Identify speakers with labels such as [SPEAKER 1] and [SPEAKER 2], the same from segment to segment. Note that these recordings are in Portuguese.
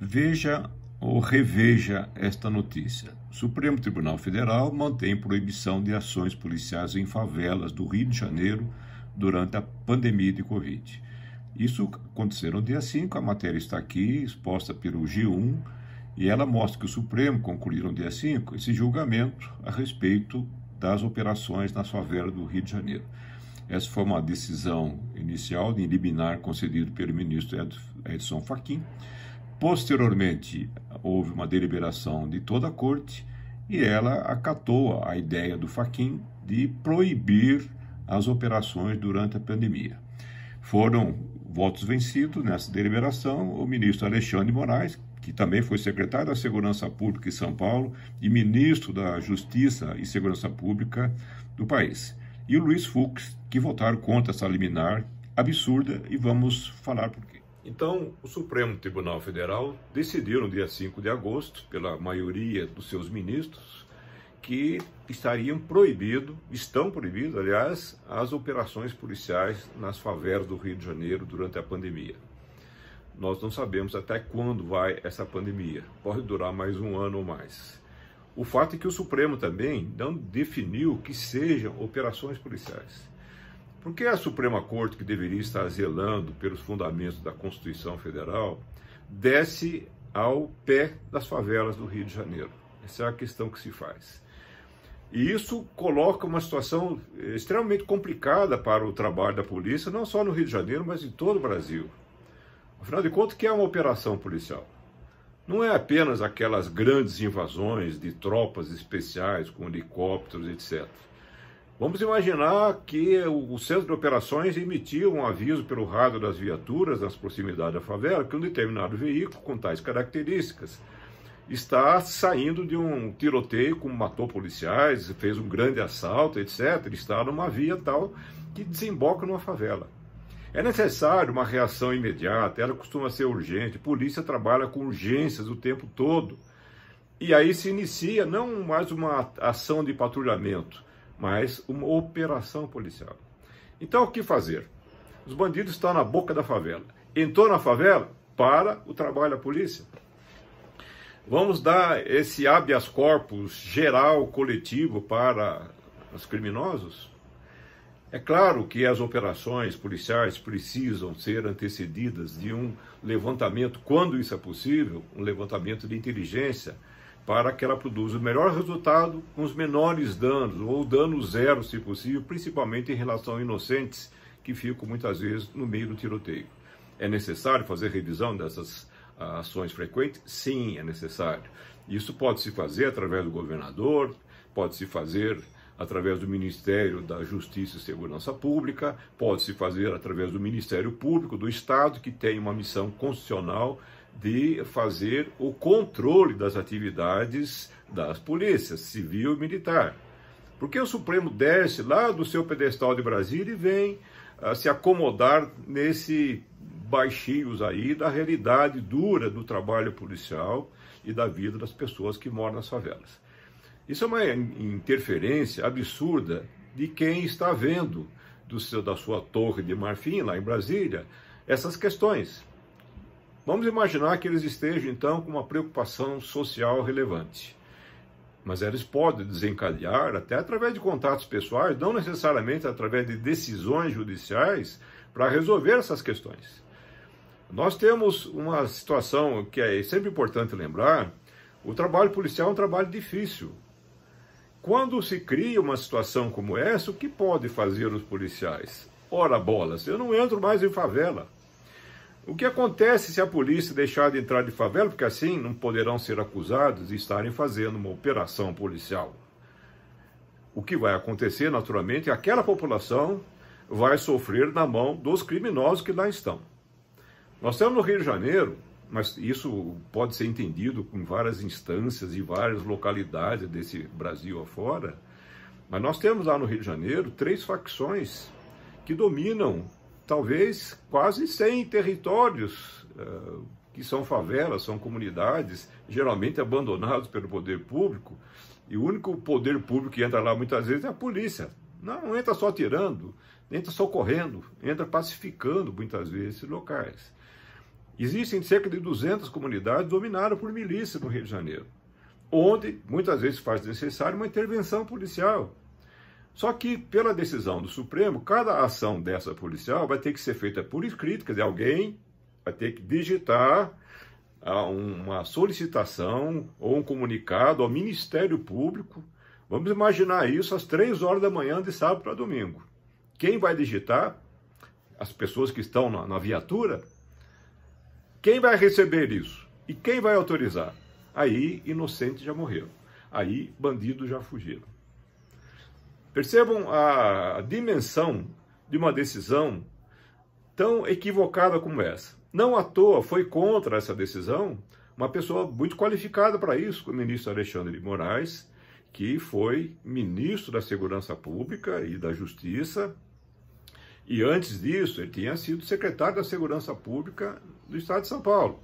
[SPEAKER 1] Veja ou reveja esta notícia. O Supremo Tribunal Federal mantém proibição de ações policiais em favelas do Rio de Janeiro durante a pandemia de Covid. Isso aconteceu no dia 5, a matéria está aqui, exposta pelo G1, e ela mostra que o Supremo concluiu no dia 5 esse julgamento a respeito das operações nas favelas do Rio de Janeiro. Essa foi uma decisão inicial de liminar concedido pelo ministro Edson Fachin. Posteriormente, houve uma deliberação de toda a corte e ela acatou a ideia do Fachin de proibir as operações durante a pandemia. Foram votos vencidos nessa deliberação o ministro Alexandre de Moraes, que também foi secretário da Segurança Pública em São Paulo e ministro da Justiça e Segurança Pública do país, e o Luiz Fux, que votaram contra essa liminar absurda, e vamos falar por quê. Então, o Supremo Tribunal Federal decidiu no dia 5 de agosto, pela maioria dos seus ministros, que estão proibidas, aliás, as operações policiais nas favelas do Rio de Janeiro durante a pandemia. Nós não sabemos até quando vai essa pandemia, pode durar mais um ano ou mais. O fato é que o Supremo também não definiu que sejam operações policiais. Porque a Suprema Corte, que deveria estar zelando pelos fundamentos da Constituição Federal, desce ao pé das favelas do Rio de Janeiro? Essa é a questão que se faz. E isso coloca uma situação extremamente complicada para o trabalho da polícia, não só no Rio de Janeiro, mas em todo o Brasil. Afinal de contas, o que é uma operação policial? Não é apenas aquelas grandes invasões de tropas especiais com helicópteros, etc. Vamos imaginar que o centro de operações emitia um aviso pelo rádio das viaturas nas proximidades da favela que um determinado veículo com tais características está saindo de um tiroteio, como matou policiais, fez um grande assalto, etc. Ele está numa via tal que desemboca numa favela. É necessário uma reação imediata, ela costuma ser urgente, a polícia trabalha com urgências o tempo todo. E aí se inicia não mais uma ação de patrulhamento, mas uma operação policial. Então o que fazer? Os bandidos estão na boca da favela. Entrou na favela? Para o trabalho da polícia. Vamos dar esse habeas corpus geral, coletivo para os criminosos? É claro que as operações policiais precisam ser antecedidas de um levantamento, quando isso é possível, um levantamento de inteligência, para que ela produza o melhor resultado com os menores danos, ou dano zero, se possível, principalmente em relação a inocentes que ficam muitas vezes no meio do tiroteio. É necessário fazer revisão dessas ações frequentes? Sim, é necessário. Isso pode se fazer através do governador, pode se fazer através do Ministério da Justiça e Segurança Pública, pode-se fazer através do Ministério Público do Estado, que tem uma missão constitucional de fazer o controle das atividades das polícias, civil e militar. Porque o Supremo desce lá do seu pedestal de Brasília e vem se acomodar nesse baixios aí da realidade dura do trabalho policial e da vida das pessoas que moram nas favelas. Isso é uma interferência absurda de quem está vendo da sua torre de marfim, lá em Brasília, essas questões. Vamos imaginar que eles estejam, então, com uma preocupação social relevante. Mas eles podem desencadear, até através de contatos pessoais, não necessariamente através de decisões judiciais, para resolver essas questões. Nós temos uma situação que é sempre importante lembrar: o trabalho policial é um trabalho difícil. Quando se cria uma situação como essa, o que pode fazer os policiais? Ora bolas, eu não entro mais em favela. O que acontece se a polícia deixar de entrar de favela, porque assim não poderão ser acusados de estarem fazendo uma operação policial? O que vai acontecer, naturalmente, é que aquela população vai sofrer na mão dos criminosos que lá estão. Nós estamos no Rio de Janeiro, mas isso pode ser entendido com várias instâncias e várias localidades desse Brasil afora. Mas nós temos lá no Rio de Janeiro 3 facções que dominam talvez quase 100 territórios, que são favelas, são comunidades, geralmente abandonados pelo poder público, e o único poder público que entra lá muitas vezes é a polícia. Não entra só tirando, entra socorrendo, entra pacificando muitas vezes esses locais. Existem cerca de 200 comunidades dominadas por milícia no Rio de Janeiro, onde muitas vezes faz necessário uma intervenção policial. Só que, pela decisão do Supremo, cada ação dessa policial vai ter que ser feita por escrito, quer dizer, alguém vai ter que digitar uma solicitação ou um comunicado ao Ministério Público. Vamos imaginar isso às 3 horas da manhã de sábado para domingo. Quem vai digitar? As pessoas que estão na viatura? Quem vai receber isso? E quem vai autorizar? Aí, inocentes já morreram. Aí, bandidos já fugiram. Percebam a dimensão de uma decisão tão equivocada como essa. Não à toa foi contra essa decisão uma pessoa muito qualificada para isso, o ministro Alexandre de Moraes, que foi ministro da Segurança Pública e da Justiça, e antes disso ele tinha sido secretário da Segurança Pública do Estado de São Paulo,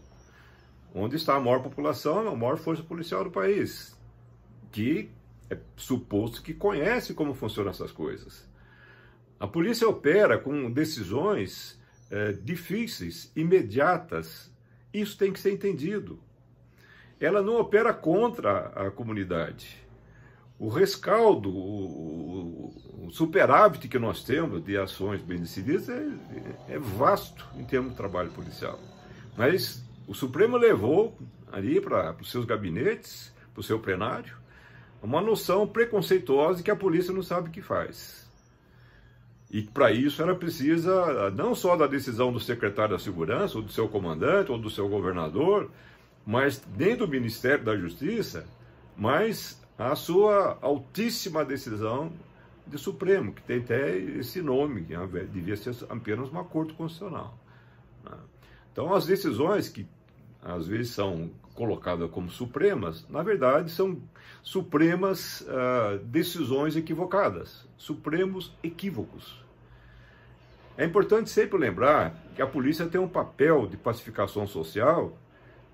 [SPEAKER 1] onde está a maior população, a maior força policial do país, que é suposto que conhece como funcionam essas coisas. A polícia opera com decisões difíceis, imediatas. Isso tem que ser entendido. Ela não opera contra a comunidade. O rescaldo, o superávit que nós temos de ações bem decididas é vasto em termos de trabalho policial. Mas o Supremo levou ali para os seus gabinetes, para o seu plenário, uma noção preconceituosa de que a polícia não sabe o que faz. E para isso ela precisa não só da decisão do secretário da Segurança, ou do seu comandante, ou do seu governador, mas nem do Ministério da Justiça, mas a sua altíssima decisão do Supremo, que tem até esse nome, que devia ser apenas uma corte constitucional. Então as decisões que às vezes são colocadas como supremas, na verdade são supremas decisões equivocadas, supremos equívocos. É importante sempre lembrar que a polícia tem um papel de pacificação social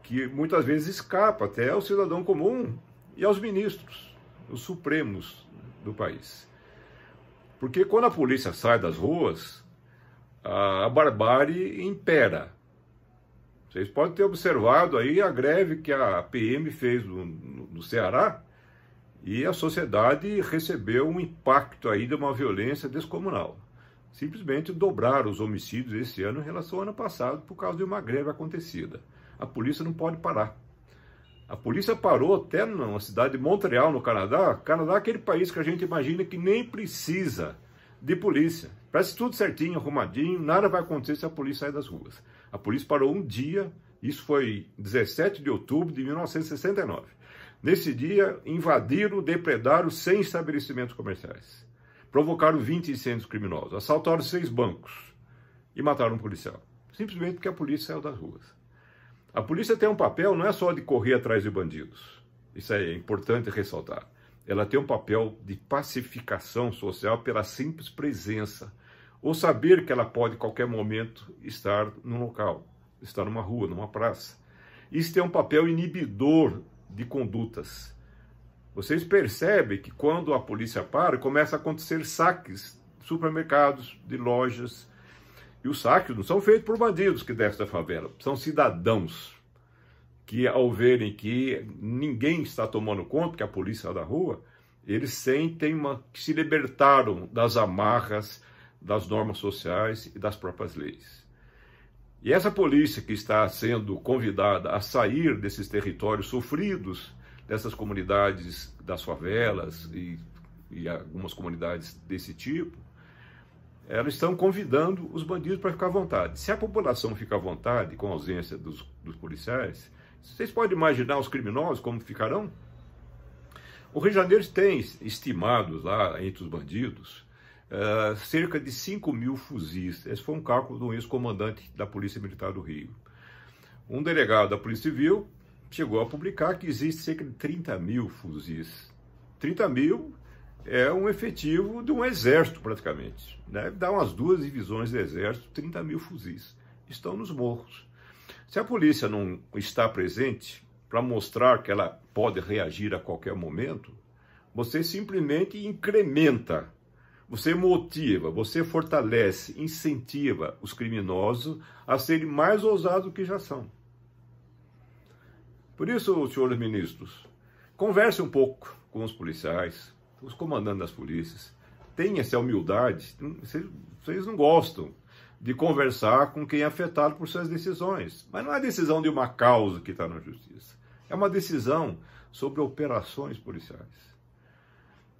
[SPEAKER 1] que muitas vezes escapa até ao cidadão comum e aos ministros, os supremos do país. Porque quando a polícia sai das ruas, a barbárie impera. Vocês podem ter observado aí a greve que a PM fez no Ceará, e a sociedade recebeu um impacto aí de uma violência descomunal. Simplesmente dobraram os homicídios esse ano em relação ao ano passado por causa de uma greve acontecida. A polícia não pode parar. A polícia parou até na cidade de Montreal, no Canadá. Canadá é aquele país que a gente imagina que nem precisa de polícia. Parece tudo certinho, arrumadinho, nada vai acontecer se a polícia sair das ruas. A polícia parou um dia, isso foi 17 de outubro de 1969. Nesse dia, invadiram, depredaram 100 estabelecimentos comerciais. Provocaram 20 incêndios criminosos, assaltaram 6 bancos e mataram um policial. Simplesmente porque a polícia saiu das ruas. A polícia tem um papel, não é só de correr atrás de bandidos. Isso é importante ressaltar. Ela tem um papel de pacificação social pela simples presença, ou saber que ela pode, em qualquer momento, estar num local, estar numa rua, numa praça. Isso tem um papel inibidor de condutas. Vocês percebem que quando a polícia para, começa a acontecer saques de supermercados, de lojas. E os saques não são feitos por bandidos que descem da favela, são cidadãos que, ao verem que ninguém está tomando conta, que a polícia é da rua, eles sentem que se libertaram das amarras das normas sociais e das próprias leis. E essa polícia que está sendo convidada a sair desses territórios sofridos, dessas comunidades das favelas e algumas comunidades desse tipo, elas estão convidando os bandidos para ficar à vontade. Se a população fica à vontade com a ausência dos policiais, vocês podem imaginar os criminosos como ficarão? O Rio de Janeiro tem estimados lá entre os bandidos cerca de 5.000 fuzis. Esse foi um cálculo do ex-comandante da Polícia Militar do Rio. Um delegado da Polícia Civil chegou a publicar que existe cerca de 30.000 fuzis. 30.000 é um efetivo de um exército, praticamente. Deve dar umas 2 divisões do exército, 30.000 fuzis. Estão nos morros. Se a polícia não está presente para mostrar que ela pode reagir a qualquer momento, você simplesmente incrementa você motiva, você fortalece, incentiva os criminosos a serem mais ousados do que já são. Por isso, senhores ministros, converse um pouco com os policiais, os comandantes das polícias. Tenha essa humildade. Vocês não gostam de conversar com quem é afetado por suas decisões. Mas não é decisão de uma causa que está na justiça. É uma decisão sobre operações policiais.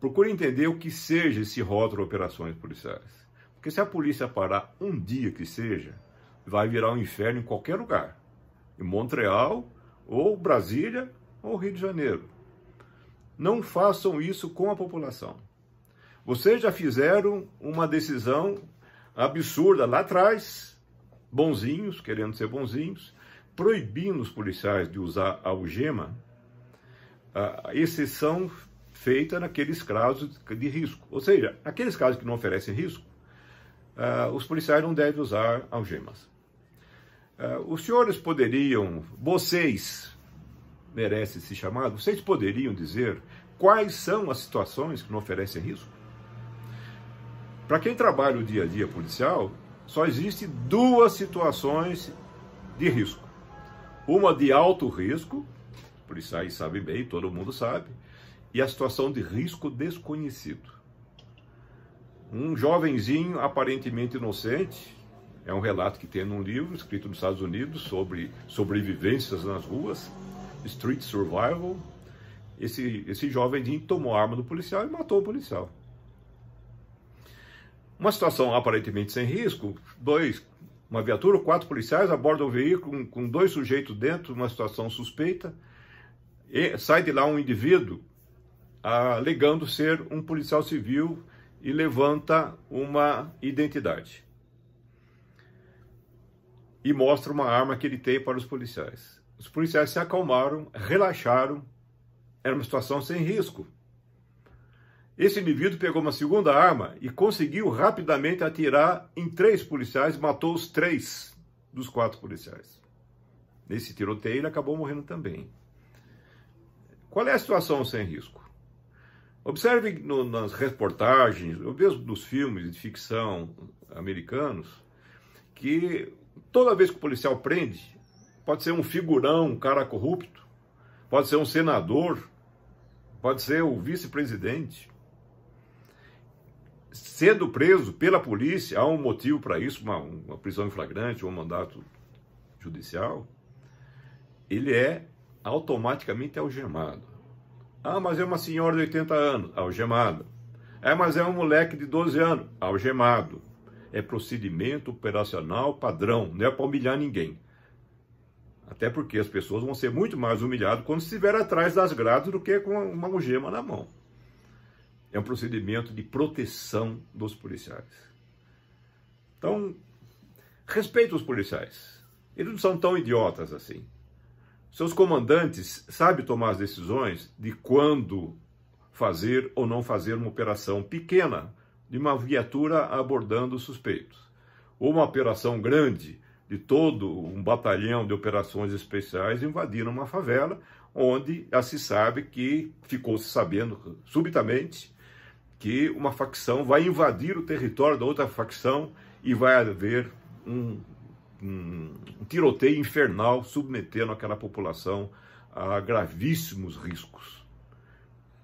[SPEAKER 1] Procure entender o que seja esse rótulo operações policiais. Porque se a polícia parar um dia que seja, vai virar um inferno em qualquer lugar. Em Montreal, ou Brasília, ou Rio de Janeiro. Não façam isso com a população. Vocês já fizeram uma decisão absurda lá atrás, bonzinhos, querendo ser bonzinhos, proibindo os policiais de usar a algema, a exceção feita naqueles casos de risco. Ou seja, naqueles casos que não oferecem risco, os policiais não devem usar algemas. Os senhores poderiam, vocês merecem esse chamado, vocês poderiam dizer quais são as situações que não oferecem risco? Para quem trabalha o dia a dia policial, só existem duas situações de risco. Uma de alto risco, os policiais sabem bem, todo mundo sabe, e a situação de risco desconhecido. Um jovenzinho aparentemente inocente, é um relato que tem num livro escrito nos Estados Unidos sobre sobrevivências nas ruas, Street Survival. Esse jovenzinho tomou a arma do policial e matou o policial. Uma situação aparentemente sem risco, uma viatura, 4 policiais abordam o veículo com 2 sujeitos dentro, uma situação suspeita, e sai de lá um indivíduo alegando ser um policial civil e levanta uma identidade. E mostra uma arma que ele tem para os policiais. Os policiais se acalmaram, relaxaram, era uma situação sem risco. Esse indivíduo pegou uma segunda arma e conseguiu rapidamente atirar em 3 policiais, matou os 3 dos 4 policiais. Nesse tiroteio ele acabou morrendo também. Qual é a situação sem risco? Observe nas reportagens, ou mesmo nos filmes de ficção americanos, que toda vez que o policial prende, pode ser um figurão, um cara corrupto, pode ser um senador, pode ser o vice-presidente. Sendo preso pela polícia, há um motivo para isso, uma prisão em flagrante, um mandato judicial, ele é automaticamente algemado. Ah, mas é uma senhora de 80 anos, algemado. Mas é um moleque de 12 anos, algemado. É procedimento operacional padrão, não é para humilhar ninguém. Até porque as pessoas vão ser muito mais humilhadas quando estiver atrás das grades do que com uma algema na mão. É um procedimento de proteção dos policiais. Então, respeita os policiais. Eles não são tão idiotas assim. Seus comandantes sabem tomar as decisões de quando fazer ou não fazer uma operação pequena de uma viatura abordando suspeitos. Ou uma operação grande de todo um batalhão de operações especiais invadindo uma favela, onde já se sabe que ficou-se sabendo subitamente que uma facção vai invadir o território da outra facção e vai haver um tiroteio infernal submetendo aquela população a gravíssimos riscos.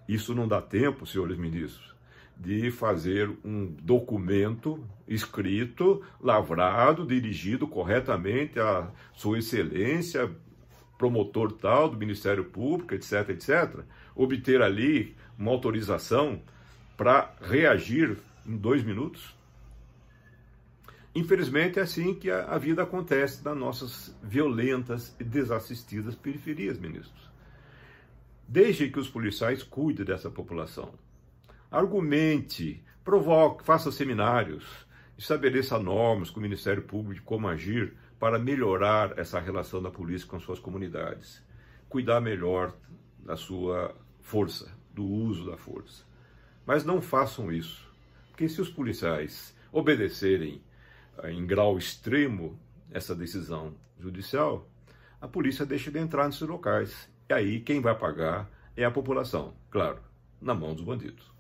[SPEAKER 1] Isso não dá tempo, senhores ministros, de fazer um documento escrito, lavrado, dirigido corretamente a Sua Excelência, promotor tal do Ministério Público, etc., etc., obter ali uma autorização para reagir em 2 minutos. Infelizmente, é assim que a vida acontece nas nossas violentas e desassistidas periferias, ministros. Deixe que os policiais cuidem dessa população. Argumente, provoque, faça seminários, estabeleça normas com o Ministério Público de como agir para melhorar essa relação da polícia com suas comunidades. Cuidar melhor da sua força, do uso da força. Mas não façam isso, porque se os policiais obedecerem em grau extremo essa decisão judicial, a polícia deixa de entrar nesses locais. E aí quem vai pagar é a população, claro, na mão dos bandidos.